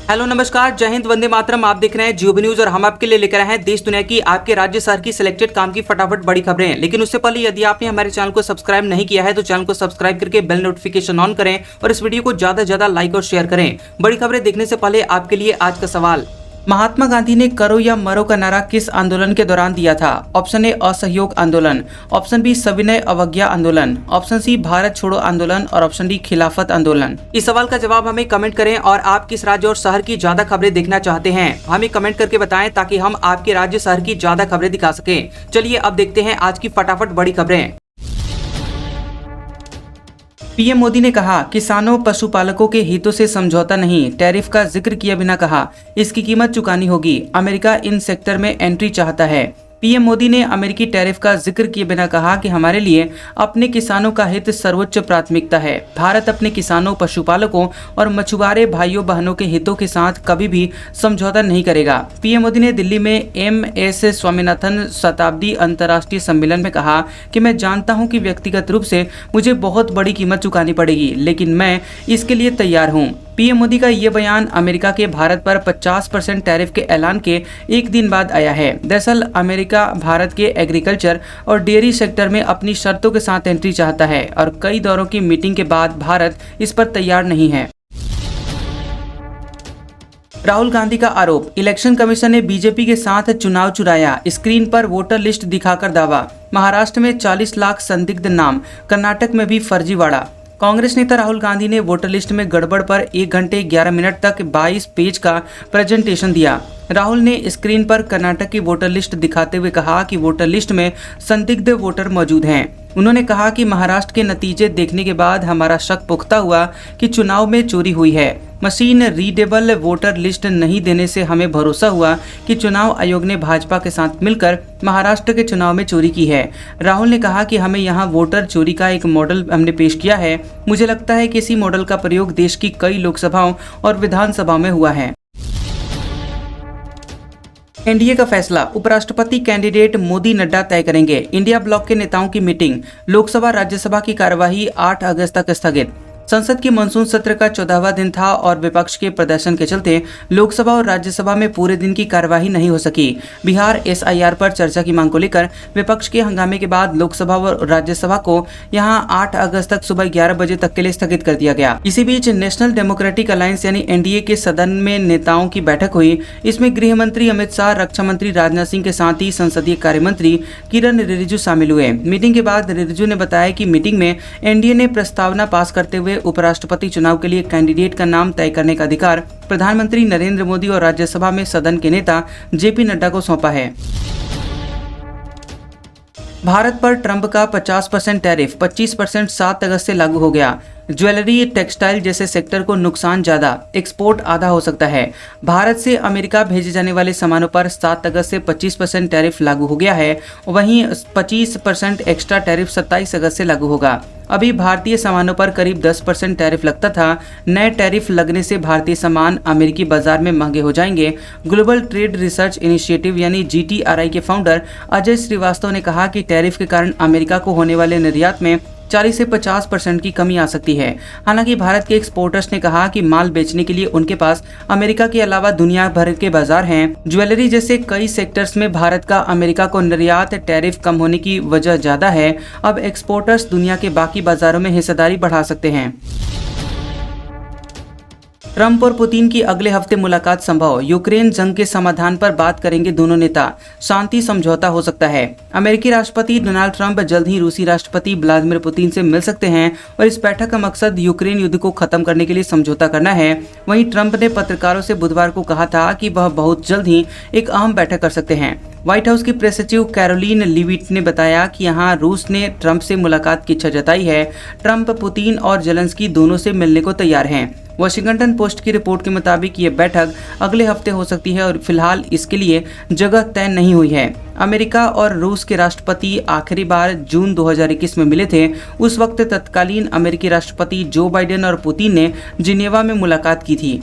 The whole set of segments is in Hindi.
हेलो नमस्कार, जय हिंद, वंदे मातरम। आप देख रहे हैं जियो न्यूज और हम आपके लिए लेकर आए हैं देश दुनिया की आपके राज्य शहर की सिलेक्टेड काम की फटाफट बड़ी खबरें। लेकिन उससे पहले यदि आपने हमारे चैनल को सब्सक्राइब नहीं किया है तो चैनल को सब्सक्राइब करके बेल नोटिफिकेशन ऑन करें और इस वीडियो को ज्यादा से ज्यादा लाइक और शेयर करें। बड़ी खबरें देखने से पहले आपके लिए आज का सवाल, महात्मा गांधी ने करो या मरो का नारा किस आंदोलन के दौरान दिया था? ऑप्शन ए असहयोग आंदोलन, ऑप्शन बी सविनय अवज्ञा आंदोलन, ऑप्शन सी भारत छोड़ो आंदोलन और ऑप्शन डी खिलाफत आंदोलन। इस सवाल का जवाब हमें कमेंट करें और आप किस राज्य और शहर की ज्यादा खबरें देखना चाहते हैं हमें कमेंट करके बताएं ताकि हम आपके राज्य शहर की ज्यादा खबरें दिखा सके। चलिए अब देखते हैं आज की फटाफट बड़ी खबरें। पीएम मोदी ने कहा, किसानों पशुपालकों के हितों से समझौता नहीं, टैरिफ का जिक्र किए बिना कहा इसकी कीमत चुकानी होगी, अमेरिका इन सेक्टर में एंट्री चाहता है। पीएम मोदी ने अमेरिकी टैरिफ का जिक्र किए बिना कहा कि हमारे लिए अपने किसानों का हित सर्वोच्च प्राथमिकता है। भारत अपने किसानों, पशुपालकों और मछुआरे भाइयों बहनों के हितों के साथ कभी भी समझौता नहीं करेगा। पीएम मोदी ने दिल्ली में MS स्वामीनाथन शताब्दी अंतर्राष्ट्रीय सम्मेलन में कहा कि मैं जानता हूं कि व्यक्तिगत रूप से मुझे बहुत बड़ी कीमत चुकानी पड़ेगी, लेकिन मैं इसके लिए तैयार हूं। पीएम मोदी का ये बयान अमेरिका के भारत पर 50% टैरिफ के ऐलान के एक दिन बाद आया है। दरअसल अमेरिका भारत के एग्रीकल्चर और डेयरी सेक्टर में अपनी शर्तों के साथ एंट्री चाहता है और कई दौरों की मीटिंग के बाद भारत इस पर तैयार नहीं है। राहुल गांधी का आरोप, इलेक्शन कमीशन ने बीजेपी के साथ चुनाव चुराया, स्क्रीन पर वोटर लिस्ट दिखाकर दावा। महाराष्ट्र में 40 लाख संदिग्ध नाम, कर्नाटक में भी फर्जीवाड़ा। कांग्रेस नेता राहुल गांधी ने वोटर लिस्ट में गड़बड़ पर 1 घंटे 11 मिनट तक 22 पेज का प्रेजेंटेशन दिया। राहुल ने स्क्रीन पर कर्नाटक की वोटर लिस्ट दिखाते हुए कहा कि वोटर लिस्ट में संदिग्ध वोटर मौजूद हैं। उन्होंने कहा कि महाराष्ट्र के नतीजे देखने के बाद हमारा शक पुख्ता हुआ कि चुनाव में चोरी हुई है। मशीन रीडेबल वोटर लिस्ट नहीं देने से हमें भरोसा हुआ कि चुनाव आयोग ने भाजपा के साथ मिलकर महाराष्ट्र के चुनाव में चोरी की है। राहुल ने कहा कि हमें यहाँ वोटर चोरी का एक मॉडल हमने पेश किया है। मुझे लगता है कि इसी मॉडल का प्रयोग देश की कई लोकसभाओं और विधानसभाओं में हुआ है। एनडीए का फैसला, उपराष्ट्रपति कैंडिडेट मोदी नड्डा तय करेंगे। इंडिया ब्लॉक के नेताओं की मीटिंग, लोकसभा राज्यसभा की कार्यवाही 8 अगस्त तक स्थगित। संसद के मानसून सत्र का 14वां दिन था और विपक्ष के प्रदर्शन के चलते लोकसभा और राज्यसभा में पूरे दिन की कार्यवाही नहीं हो सकी। बिहार SIR पर चर्चा की मांग को लेकर विपक्ष के हंगामे के बाद लोकसभा और राज्यसभा को यहां 8 अगस्त तक सुबह 11 बजे तक के लिए स्थगित कर दिया गया। इसी बीच नेशनल डेमोक्रेटिक अलायंस यानी NDA के सदन में नेताओं की बैठक हुई। इसमें गृह मंत्री अमित शाह, रक्षा मंत्री राजनाथ सिंह के साथ ही संसदीय कार्य मंत्री किरण रिजिजू शामिल हुए। मीटिंग के बाद रिजिजू ने बताया कि मीटिंग में NDA ने प्रस्तावना पास करते हुए उपराष्ट्रपति चुनाव के लिए कैंडिडेट का नाम तय करने का अधिकार प्रधानमंत्री नरेंद्र मोदी और राज्यसभा में सदन के नेता JP नड्डा को सौंपा है। भारत पर ट्रंप का 50% टैरिफ 25% 7 अगस्त से लागू हो गया। ज्वेलरी, टेक्सटाइल जैसे सेक्टर को नुकसान ज्यादा, एक्सपोर्ट आधा हो सकता है। भारत से अमेरिका भेजे जाने वाले सामानों पर 7 अगस्त से 25% टैरिफ लागू हो गया है। वहीं 25% एक्स्ट्रा टैरिफ 27 अगस्त से लागू होगा। अभी भारतीय सामानों पर करीब 10% टैरिफ लगता था। नए टैरिफ लगने से भारतीय सामान अमेरिकी बाजार में महंगे हो जाएंगे। ग्लोबल ट्रेड रिसर्च इनिशिएटिव यानी GTRI के फाउंडर अजय श्रीवास्तव ने कहा कि टैरिफ के कारण अमेरिका को होने वाले निर्यात में 40 से 50% की कमी आ सकती है। हालांकि भारत के एक्सपोर्टर्स ने कहा कि माल बेचने के लिए उनके पास अमेरिका के अलावा दुनिया भर के बाजार हैं। ज्वेलरी जैसे कई सेक्टर्स में भारत का अमेरिका को निर्यात टैरिफ कम होने की वजह ज्यादा है। अब एक्सपोर्टर्स दुनिया के बाकी बाजारों में हिस्सेदारी बढ़ा सकते हैं। ट्रंप और पुतिन की अगले हफ्ते मुलाकात संभव, यूक्रेन जंग के समाधान पर बात करेंगे दोनों नेता, शांति समझौता हो सकता है। अमेरिकी राष्ट्रपति डोनाल्ड ट्रंप जल्द ही रूसी राष्ट्रपति व्लादिमीर पुतिन से मिल सकते हैं और इस बैठक का मकसद यूक्रेन युद्ध को खत्म करने के लिए समझौता करना है। वहीं ट्रंप ने पत्रकारों से बुधवार को कहा था कि वह बहुत जल्द ही एक अहम बैठक कर सकते हैं। व्हाइट हाउस की प्रेस सचिव कैरोलिन लीविट ने बताया कि यहाँ रूस ने ट्रंप से मुलाकात की इच्छा जताई है। ट्रंप, पुतिन और जेलेंस्की दोनों से मिलने को तैयार हैं। वाशिंगटन पोस्ट की रिपोर्ट के मुताबिक ये बैठक अगले हफ्ते हो सकती है और फिलहाल इसके लिए जगह तय नहीं हुई है। अमेरिका और रूस के राष्ट्रपति आखिरी बार जून 2021 में मिले थे। उस वक्त तत्कालीन अमेरिकी राष्ट्रपति जो बाइडेन और पुतिन ने जिनेवा में मुलाकात की थी।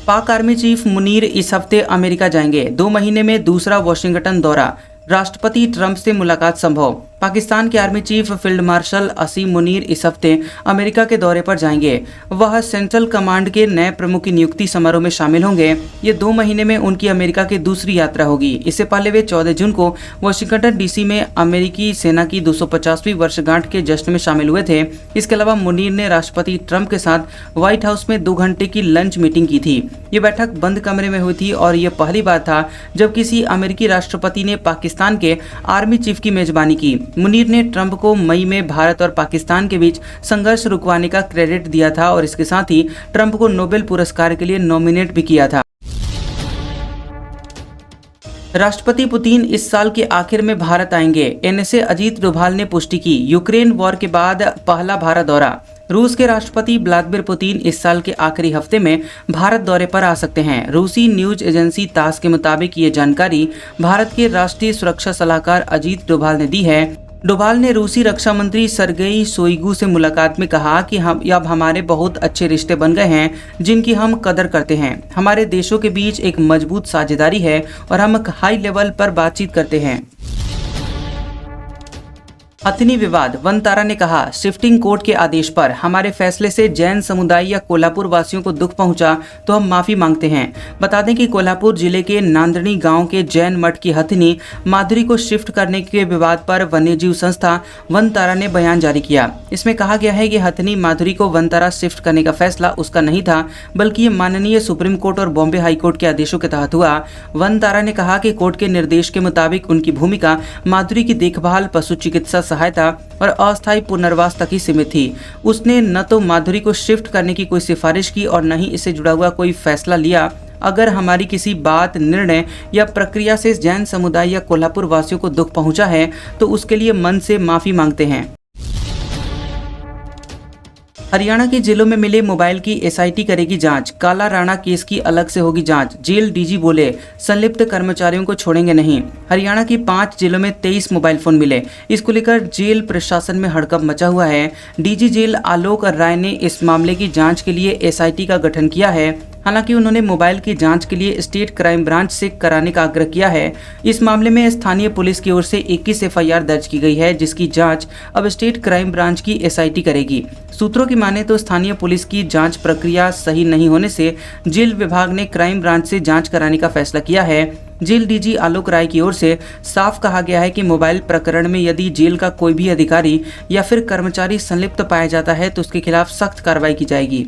पाक आर्मी चीफ मुनीर इस हफ्ते अमेरिका जाएंगे। 2 महीने में दूसरा वाशिंगटन दौरा, राष्ट्रपति ट्रंप से मुलाकात संभव। पाकिस्तान के आर्मी चीफ फील्ड मार्शल असीम मुनीर इस हफ्ते अमेरिका के दौरे पर जाएंगे। वह सेंट्रल कमांड के नए प्रमुख की नियुक्ति समारोह में शामिल होंगे। ये 2 महीने में उनकी अमेरिका की दूसरी यात्रा होगी। इससे पहले वे 14 जून को वाशिंगटन डीसी में अमेरिकी सेना की 250वीं वर्षगांठ के जश्न में शामिल हुए थे। इसके अलावा मुनीर ने राष्ट्रपति ट्रंप के साथ व्हाइट हाउस में 2 घंटे की लंच मीटिंग की थी। ये बैठक बंद कमरे में हुई थी और यह पहली बार था जब किसी अमेरिकी राष्ट्रपति ने पाकिस्तान के आर्मी चीफ की मेजबानी की। मुनीर ने ट्रंप को मई में भारत और पाकिस्तान के बीच संघर्ष रुकवाने का क्रेडिट दिया था और इसके साथ ही ट्रंप को नोबेल पुरस्कार के लिए नॉमिनेट भी किया था। राष्ट्रपति पुतिन इस साल के आखिर में भारत आएंगे। एनएसए अजीत डोभाल ने पुष्टि की। यूक्रेन वॉर के बाद पहला भारत दौरा। रूस के राष्ट्रपति व्लादिमीर पुतिन इस साल के आखिरी हफ्ते में भारत दौरे पर आ सकते हैं। रूसी न्यूज एजेंसी तास के मुताबिक ये जानकारी भारत के राष्ट्रीय सुरक्षा सलाहकार अजीत डोभाल ने दी है। डोभाल ने रूसी रक्षा मंत्री सर्गेई शोइगु से मुलाकात में कहा कि अब हमारे बहुत अच्छे रिश्ते बन गए हैं जिनकी हम कदर करते हैं। हमारे देशों के बीच एक मजबूत साझेदारी है और हम हाई लेवल पर बातचीत करते हैं। हथिनी विवाद। वनतारा ने कहा, शिफ्टिंग कोर्ट के आदेश पर हमारे फैसले से जैन समुदाय या कोल्हापुर वासियों को दुख पहुंचा तो हम माफी मांगते हैं। बता दें कि कोल्हापुर जिले के नांदनी गांव के जैन मठ की हथिनी माधुरी को शिफ्ट करने के विवाद पर वन्यजीव संस्था वनतारा ने बयान जारी किया। इसमें कहा गया है कि हथिनी माधुरी को वनतारा शिफ्ट करने का फैसला उसका नहीं था, बल्कि ये माननीय सुप्रीम कोर्ट और बॉम्बे हाई कोर्ट के आदेशों के तहत हुआ। वनतारा ने कहा कि कोर्ट के निर्देश के मुताबिक उनकी भूमिका माधुरी की देखभाल, पशु चिकित्सा सहायता और अस्थायी पुनर्वास तक ही सीमित थी। उसने न तो माधुरी को शिफ्ट करने की कोई सिफारिश की और न ही इससे जुड़ा हुआ कोई फैसला लिया। अगर हमारी किसी बात, निर्णय या प्रक्रिया से जैन समुदाय या कोल्हापुर वासियों को दुख पहुंचा है तो उसके लिए मन से माफी मांगते हैं। हरियाणा के जेलों में मिले मोबाइल की एसआईटी करेगी जांच। काला राणा केस की अलग से होगी जांच। जेल डीजी बोले, संलिप्त कर्मचारियों को छोड़ेंगे नहीं। हरियाणा की 5 जेलों में 23 मोबाइल फोन मिले। इसको लेकर जेल प्रशासन में हड़कंप मचा हुआ है। डीजी जेल आलोक राय ने इस मामले की जांच के लिए एसआईटी का गठन किया है। हालांकि उन्होंने मोबाइल की जांच के लिए स्टेट क्राइम ब्रांच से कराने का आग्रह किया है। इस मामले में स्थानीय पुलिस की ओर से 21 एफआईआर दर्ज की गई है, जिसकी जांच अब स्टेट क्राइम ब्रांच की एसआईटी करेगी। सूत्रों की माने तो स्थानीय पुलिस की जांच प्रक्रिया सही नहीं होने से जेल विभाग ने क्राइम ब्रांच से जांच कराने का फैसला किया है। जेल डीजी आलोक राय की ओर से साफ कहा गया है कि मोबाइल प्रकरण में यदि जेल का कोई भी अधिकारी या फिर कर्मचारी संलिप्त पाया जाता है तो उसके खिलाफ सख्त कार्रवाई की जाएगी।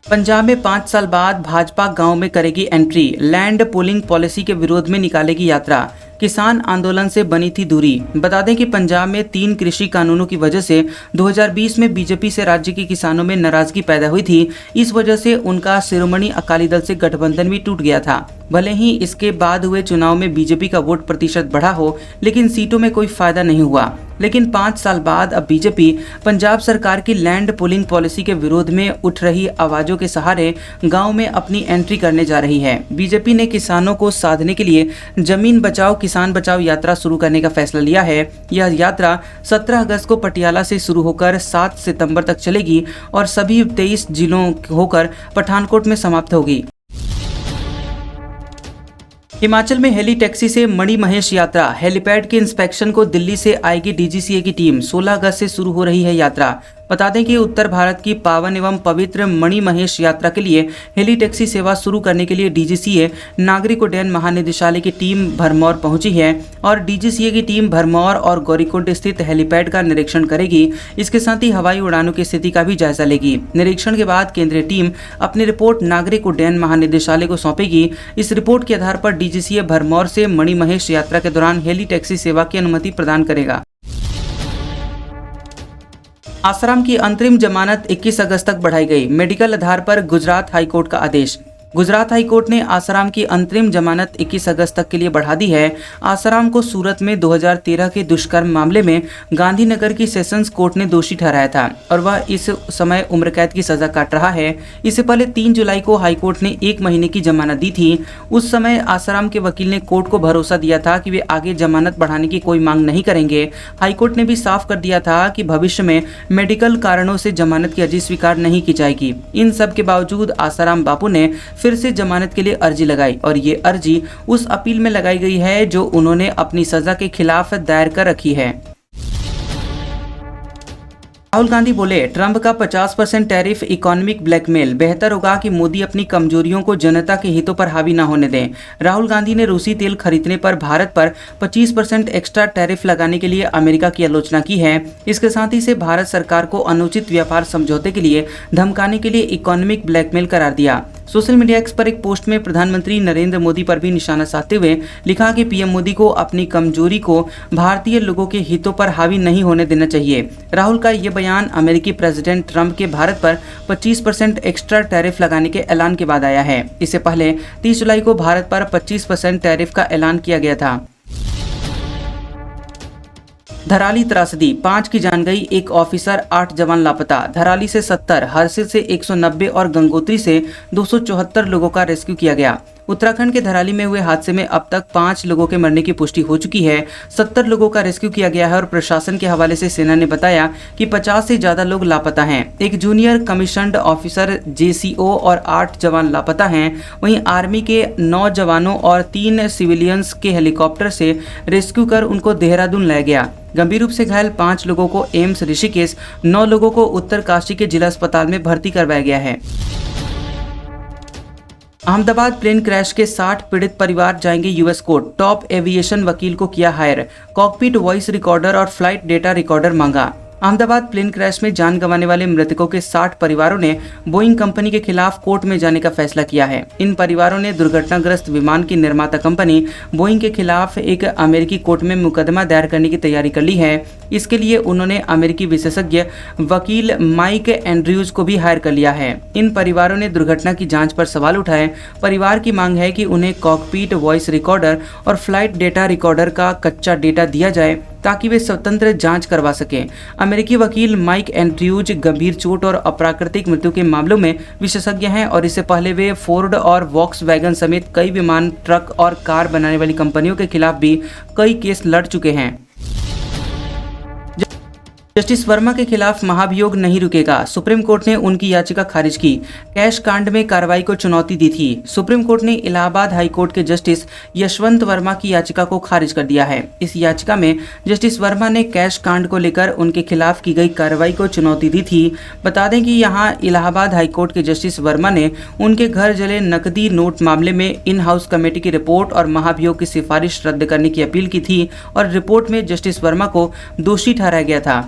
पंजाब में 5 साल बाद भाजपा गांव में करेगी एंट्री। लैंड पूलिंग पॉलिसी के विरोध में निकालेगी यात्रा। किसान आंदोलन से बनी थी दूरी। बता दें कि पंजाब में 3 कृषि कानूनों की वजह से 2020 में बीजेपी से राज्य के किसानों में नाराजगी पैदा हुई थी। इस वजह से उनका शिरोमणि अकाली दल से गठबंधन भी टूट गया था। भले ही इसके बाद हुए चुनाव में बीजेपी का वोट प्रतिशत बढ़ा हो, लेकिन सीटों में कोई फायदा नहीं हुआ। लेकिन 5 साल बाद अब बीजेपी पंजाब सरकार की लैंड पूलिंग पॉलिसी के विरोध में उठ रही आवाजों के सहारे गांव में अपनी एंट्री करने जा रही है। बीजेपी ने किसानों को साधने के लिए जमीन बचाओ किसान बचाओ यात्रा शुरू करने का फैसला लिया है। यह यात्रा 17 अगस्त को पटियाला से शुरू होकर 7 सितंबर तक चलेगी और सभी 23 जिलों होकर पठानकोट में समाप्त होगी। हिमाचल में हेली टैक्सी से मणिमहेश यात्रा। हेलीपैड के इंस्पेक्शन को दिल्ली से आएगी डीजीसीए की टीम। 16 अगस्त से शुरू हो रही है यात्रा। बता दें कि उत्तर भारत की पावन एवं पवित्र मणिमहेश यात्रा के लिए हेली टैक्सी सेवा शुरू करने के लिए डीजीसीए नागरिक उड्डयन महानिदेशालय की टीम भरमौर पहुंची है और डीजीसीए की टीम भरमौर और गौरीकुंड स्थित हेलीपैड का निरीक्षण करेगी। इसके साथ ही हवाई उड़ानों की स्थिति का भी जायजा लेगी। निरीक्षण के बाद केंद्रीय टीम अपनी रिपोर्ट नागरिक उड्डयन महानिदेशालय को सौंपेगी। इस रिपोर्ट के आधार पर डीजीसीए भरमौर से मणिमहेश यात्रा के दौरान हेली टैक्सी सेवा की अनुमति प्रदान करेगा। आसाराम की अंतरिम जमानत 21 अगस्त तक बढ़ाई गई। मेडिकल आधार पर गुजरात हाईकोर्ट का आदेश। गुजरात हाईकोर्ट ने आसाराम की अंतरिम जमानत 21 अगस्त तक के लिए बढ़ा दी है। आसाराम को सूरत में 2013 के दुष्कर्म मामले में गांधीनगर की सेशंस कोर्ट ने दोषी ठहराया था और वह इस समय उम्र कैद की सजा काट रहा है। इससे पहले 3 जुलाई को हाईकोर्ट ने 1 महीने की जमानत दी थी। उस समय आसाराम के वकील ने कोर्ट को भरोसा दिया था कि वे आगे जमानत बढ़ाने की कोई मांग नहीं करेंगे। हाईकोर्ट ने भी साफ कर दिया था कि भविष्य में मेडिकल कारणों से जमानत की अर्जी स्वीकार नहीं की जाएगी। इन सब के बावजूद आसाराम बापू ने फिर से जमानत के लिए अर्जी लगाई और ये अर्जी उस अपील में लगाई गई है जो उन्होंने अपनी सजा के खिलाफ दायर कर रखी है। राहुल गांधी बोले, ट्रंप का 50% टैरिफ इकोनॉमिक ब्लैकमेल। बेहतर होगा कि मोदी अपनी कमजोरियों को जनता के हितों पर हावी ना होने दें। राहुल गांधी ने रूसी तेल खरीदने पर भारत पर 25% एक्स्ट्रा टैरिफ लगाने के लिए अमेरिका की आलोचना की है। इसके साथ ही इसे भारत सरकार को अनुचित व्यापार समझौते के लिए धमकाने के लिए इकोनॉमिक ब्लैकमेल करार दिया। सोशल मीडिया एक्स पर एक पोस्ट में प्रधानमंत्री नरेंद्र मोदी पर भी निशाना साधते हुए लिखा कि पीएम मोदी को अपनी कमजोरी को भारतीय लोगों के हितों पर हावी नहीं होने देना चाहिए। राहुल का ये बयान अमेरिकी प्रेसिडेंट ट्रंप के भारत पर 25% एक्स्ट्रा टैरिफ लगाने के ऐलान के बाद आया है। इससे पहले 30 जुलाई को भारत पर 25% टैरिफ का ऐलान किया गया था। धराली त्रासदी, 5 की जान गई, 1 ऑफिसर 8 जवान लापता। धराली से 70, हरसिल से 190 और गंगोत्री से 274 लोगों का रेस्क्यू किया गया। उत्तराखंड के धराली में हुए हादसे में अब तक 5 लोगों के मरने की पुष्टि हो चुकी है। 70 लोगों का रेस्क्यू किया गया है और प्रशासन के हवाले से सेना ने बताया कि 50 से ज्यादा लोग लापता हैं। एक जूनियर कमीशन्ड ऑफिसर जेसीओ और 8 जवान लापता हैं। वहीं आर्मी के 9 जवानों और 3 सिविलियंस के हेलीकॉप्टर से रेस्क्यू कर उनको देहरादून लाया गया। गंभीर रूप से घायल 5 लोगों को एम्स ऋषिकेश, 9 लोगों को उत्तरकाशी के जिला अस्पताल में भर्ती करवाया गया है। अहमदाबाद प्लेन क्रैश के 60 पीड़ित परिवार जाएंगे यूएस कोर्ट। टॉप एविएशन वकील को किया हायर। कॉकपिट वॉइस रिकॉर्डर और फ्लाइट डेटा रिकॉर्डर मांगा। अहमदाबाद प्लेन क्रैश में जान गंवाने वाले मृतकों के 60 परिवारों ने बोइंग कंपनी के खिलाफ कोर्ट में जाने का फैसला किया है। इन परिवारों ने दुर्घटनाग्रस्त विमान की निर्माता कंपनी बोइंग के खिलाफ एक अमेरिकी कोर्ट में मुकदमा दायर करने की तैयारी कर ली है। इसके लिए उन्होंने अमेरिकी विशेषज्ञ वकील माइक एंड्रयूज को भी हायर कर लिया है। इन परिवारों ने दुर्घटना की जांच पर सवाल उठाए। परिवार की मांग है कि उन्हें कॉकपिट वॉइस रिकॉर्डर और फ्लाइट डेटा रिकॉर्डर का कच्चा डेटा दिया जाए ताकि वे स्वतंत्र जांच करवा सकें। अमेरिकी वकील माइक एंड्रयूज गंभीर चोट और अप्राकृतिक मृत्यु के मामलों में विशेषज्ञ हैं और इससे पहले वे फोर्ड और वॉक्सवैगन समेत कई विमान, ट्रक और कार बनाने वाली कंपनियों के खिलाफ भी कई केस लड़ चुके हैं। जस्टिस वर्मा के खिलाफ महाभियोग नहीं रुकेगा। सुप्रीम कोर्ट ने उनकी याचिका खारिज की। कैश कांड में कार्रवाई को चुनौती दी थी। सुप्रीम कोर्ट ने इलाहाबाद हाई कोर्ट के जस्टिस यशवंत वर्मा की याचिका को खारिज कर दिया है। इस याचिका में जस्टिस वर्मा ने कैश कांड को लेकर उनके खिलाफ की गई कार्रवाई को चुनौती दी थी। बता दें कि यहाँ इलाहाबाद हाई कोर्ट के जस्टिस वर्मा ने उनके घर जले नकदी नोट मामले में इन हाउस कमेटी की रिपोर्ट और महाभियोग की सिफारिश रद्द करने की अपील की थी और रिपोर्ट में जस्टिस वर्मा को दोषी ठहराया गया था।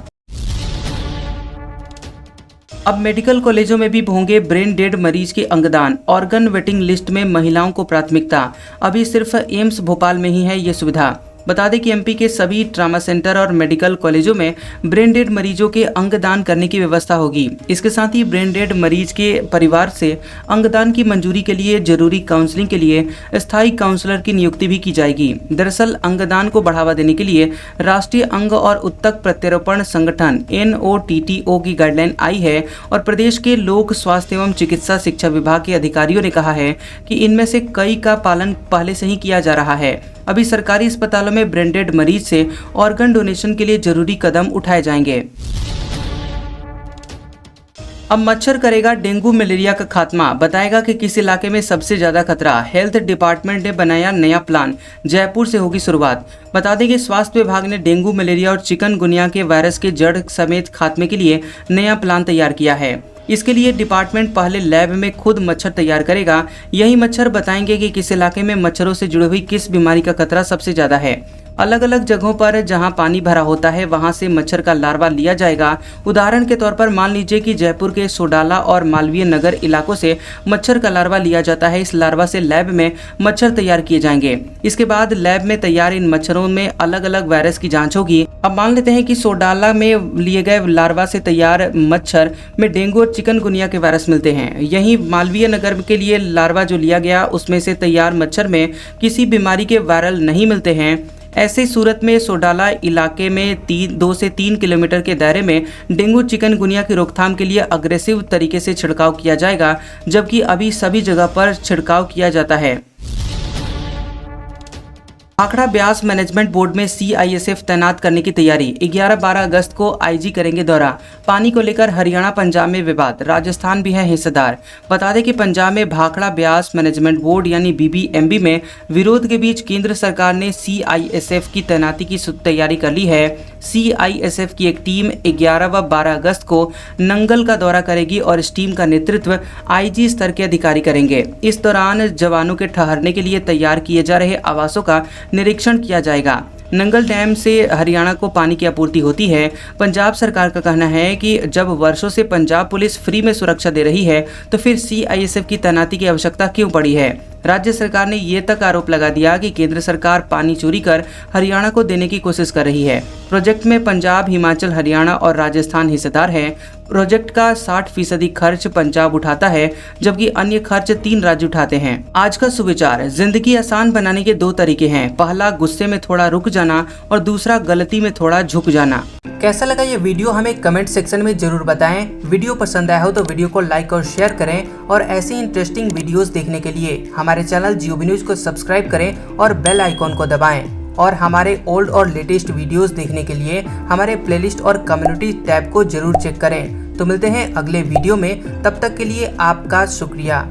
अब मेडिकल कॉलेजों में भी होंगे ब्रेन डेड मरीज के अंगदान। ऑर्गन वेटिंग लिस्ट में महिलाओं को प्राथमिकता। अभी सिर्फ एम्स भोपाल में ही है ये सुविधा। बता दें कि एमपी के सभी ट्रामा सेंटर और मेडिकल कॉलेजों में ब्रेन डेड मरीजों के अंगदान करने की व्यवस्था होगी। इसके साथ ही ब्रेन डेड मरीज के परिवार से अंगदान की मंजूरी के लिए जरूरी काउंसलिंग के लिए स्थायी काउंसलर की नियुक्ति भी की जाएगी। दरअसल अंगदान को बढ़ावा देने के लिए राष्ट्रीय अंग और उत्तक प्रत्यारोपण संगठन NOTTO की गाइडलाइन आई है और प्रदेश के लोक स्वास्थ्य एवं चिकित्सा शिक्षा विभाग के अधिकारियों ने कहा है कि इनमें से कई का पालन पहले से ही किया जा रहा है। अभी सरकारी अस्पतालों में ब्रेन डेड मरीज से ऑर्गन डोनेशन के लिए जरूरी कदम उठाए जाएंगे। अब मच्छर करेगा डेंगू मलेरिया का खात्मा। बताएगा कि किस इलाके में सबसे ज्यादा खतरा। हेल्थ डिपार्टमेंट ने बनाया नया प्लान। जयपुर से होगी शुरुआत। बता दें कि स्वास्थ्य विभाग ने डेंगू मलेरिया और चिकनगुनिया के वायरस के जड़ समेत खात्मे के लिए नया प्लान तैयार किया है। इसके लिए डिपार्टमेंट पहले लैब में खुद मच्छर तैयार करेगा। यही मच्छर बताएंगे कि किस इलाके में मच्छरों से जुड़ी हुई किस बीमारी का खतरा सबसे ज्यादा है। अलग अलग जगहों पर जहां पानी भरा होता है वहां से मच्छर का लार्वा लिया जाएगा। उदाहरण के तौर पर मान लीजिए कि जयपुर के सोडाला और मालवीय नगर इलाकों से मच्छर का लार्वा लिया जाता है। इस लार्वा से लैब में मच्छर तैयार किए जाएंगे। इसके बाद लैब में तैयार इन मच्छरों में अलग अलग वायरस की जांच होगी। अब मान लेते हैं कि सोडाला में लिए गए लार्वा से तैयार मच्छर में डेंगू और चिकनगुनिया के वायरस मिलते हैं। यहीं मालवीय नगर के लिए लार्वा जो लिया गया उसमें से तैयार मच्छर में किसी बीमारी के वायरल नहीं मिलते हैं। ऐसे सूरत में सोडाला इलाके में 2 से 3 किलोमीटर के दायरे में डेंगू चिकनगुनिया की रोकथाम के लिए अग्रेसिव तरीके से छिड़काव किया जाएगा, जबकि अभी सभी जगह पर छिड़काव किया जाता है। भाखड़ा ब्यास मैनेजमेंट बोर्ड में CISF तैनात करने की तैयारी। 11-12 अगस्त को IG करेंगे दौरा। पानी को लेकर हरियाणा पंजाब में विवाद, राजस्थान भी है हिस्सेदार। बता दें कि पंजाब में भाखड़ा ब्यास मैनेजमेंट बोर्ड यानी BBMB में विरोध के बीच केंद्र सरकार ने CISF की तैनाती की तैयारी कर ली है। CISF की एक टीम 11 व 12 अगस्त को नंगल का दौरा करेगी और इस टीम का नेतृत्व IG स्तर के अधिकारी करेंगे। इस दौरान जवानों के ठहरने के लिए तैयार किए जा रहे आवासों का निरीक्षण किया जाएगा। नंगल डैम से हरियाणा को पानी की आपूर्ति होती है। पंजाब सरकार का कहना है कि जब वर्षों से पंजाब पुलिस फ्री में सुरक्षा दे रही है तो फिर CISF की तैनाती की आवश्यकता क्यों पड़ी है। राज्य सरकार ने ये तक आरोप लगा दिया कि केंद्र सरकार पानी चोरी कर हरियाणा को देने की कोशिश कर रही है। प्रोजेक्ट में पंजाब, हिमाचल, हरियाणा और राजस्थान हिस्सेदार हैं। प्रोजेक्ट का 60% खर्च पंजाब उठाता है, जबकि अन्य खर्च 3 राज्य उठाते हैं। आज का सुविचार, जिंदगी आसान बनाने के 2 तरीके हैं। पहला, गुस्से में थोड़ा रुक जाना और दूसरा, गलती में थोड़ा झुक जाना। कैसा लगा ये वीडियो हमें कमेंट सेक्शन में जरूर बताएं। वीडियो पसंद आया हो तो वीडियो को लाइक और शेयर करें और ऐसे इंटरेस्टिंग वीडियोस देखने के लिए हमारे चैनल GOB न्यूज को सब्सक्राइब करें और बेल आइकॉन को दबाएं। और हमारे ओल्ड और लेटेस्ट वीडियोस देखने के लिए हमारे प्लेलिस्ट और कम्युनिटी टैब को जरूर चेक करें। तो मिलते हैं अगले वीडियो में, तब तक के लिए आपका शुक्रिया।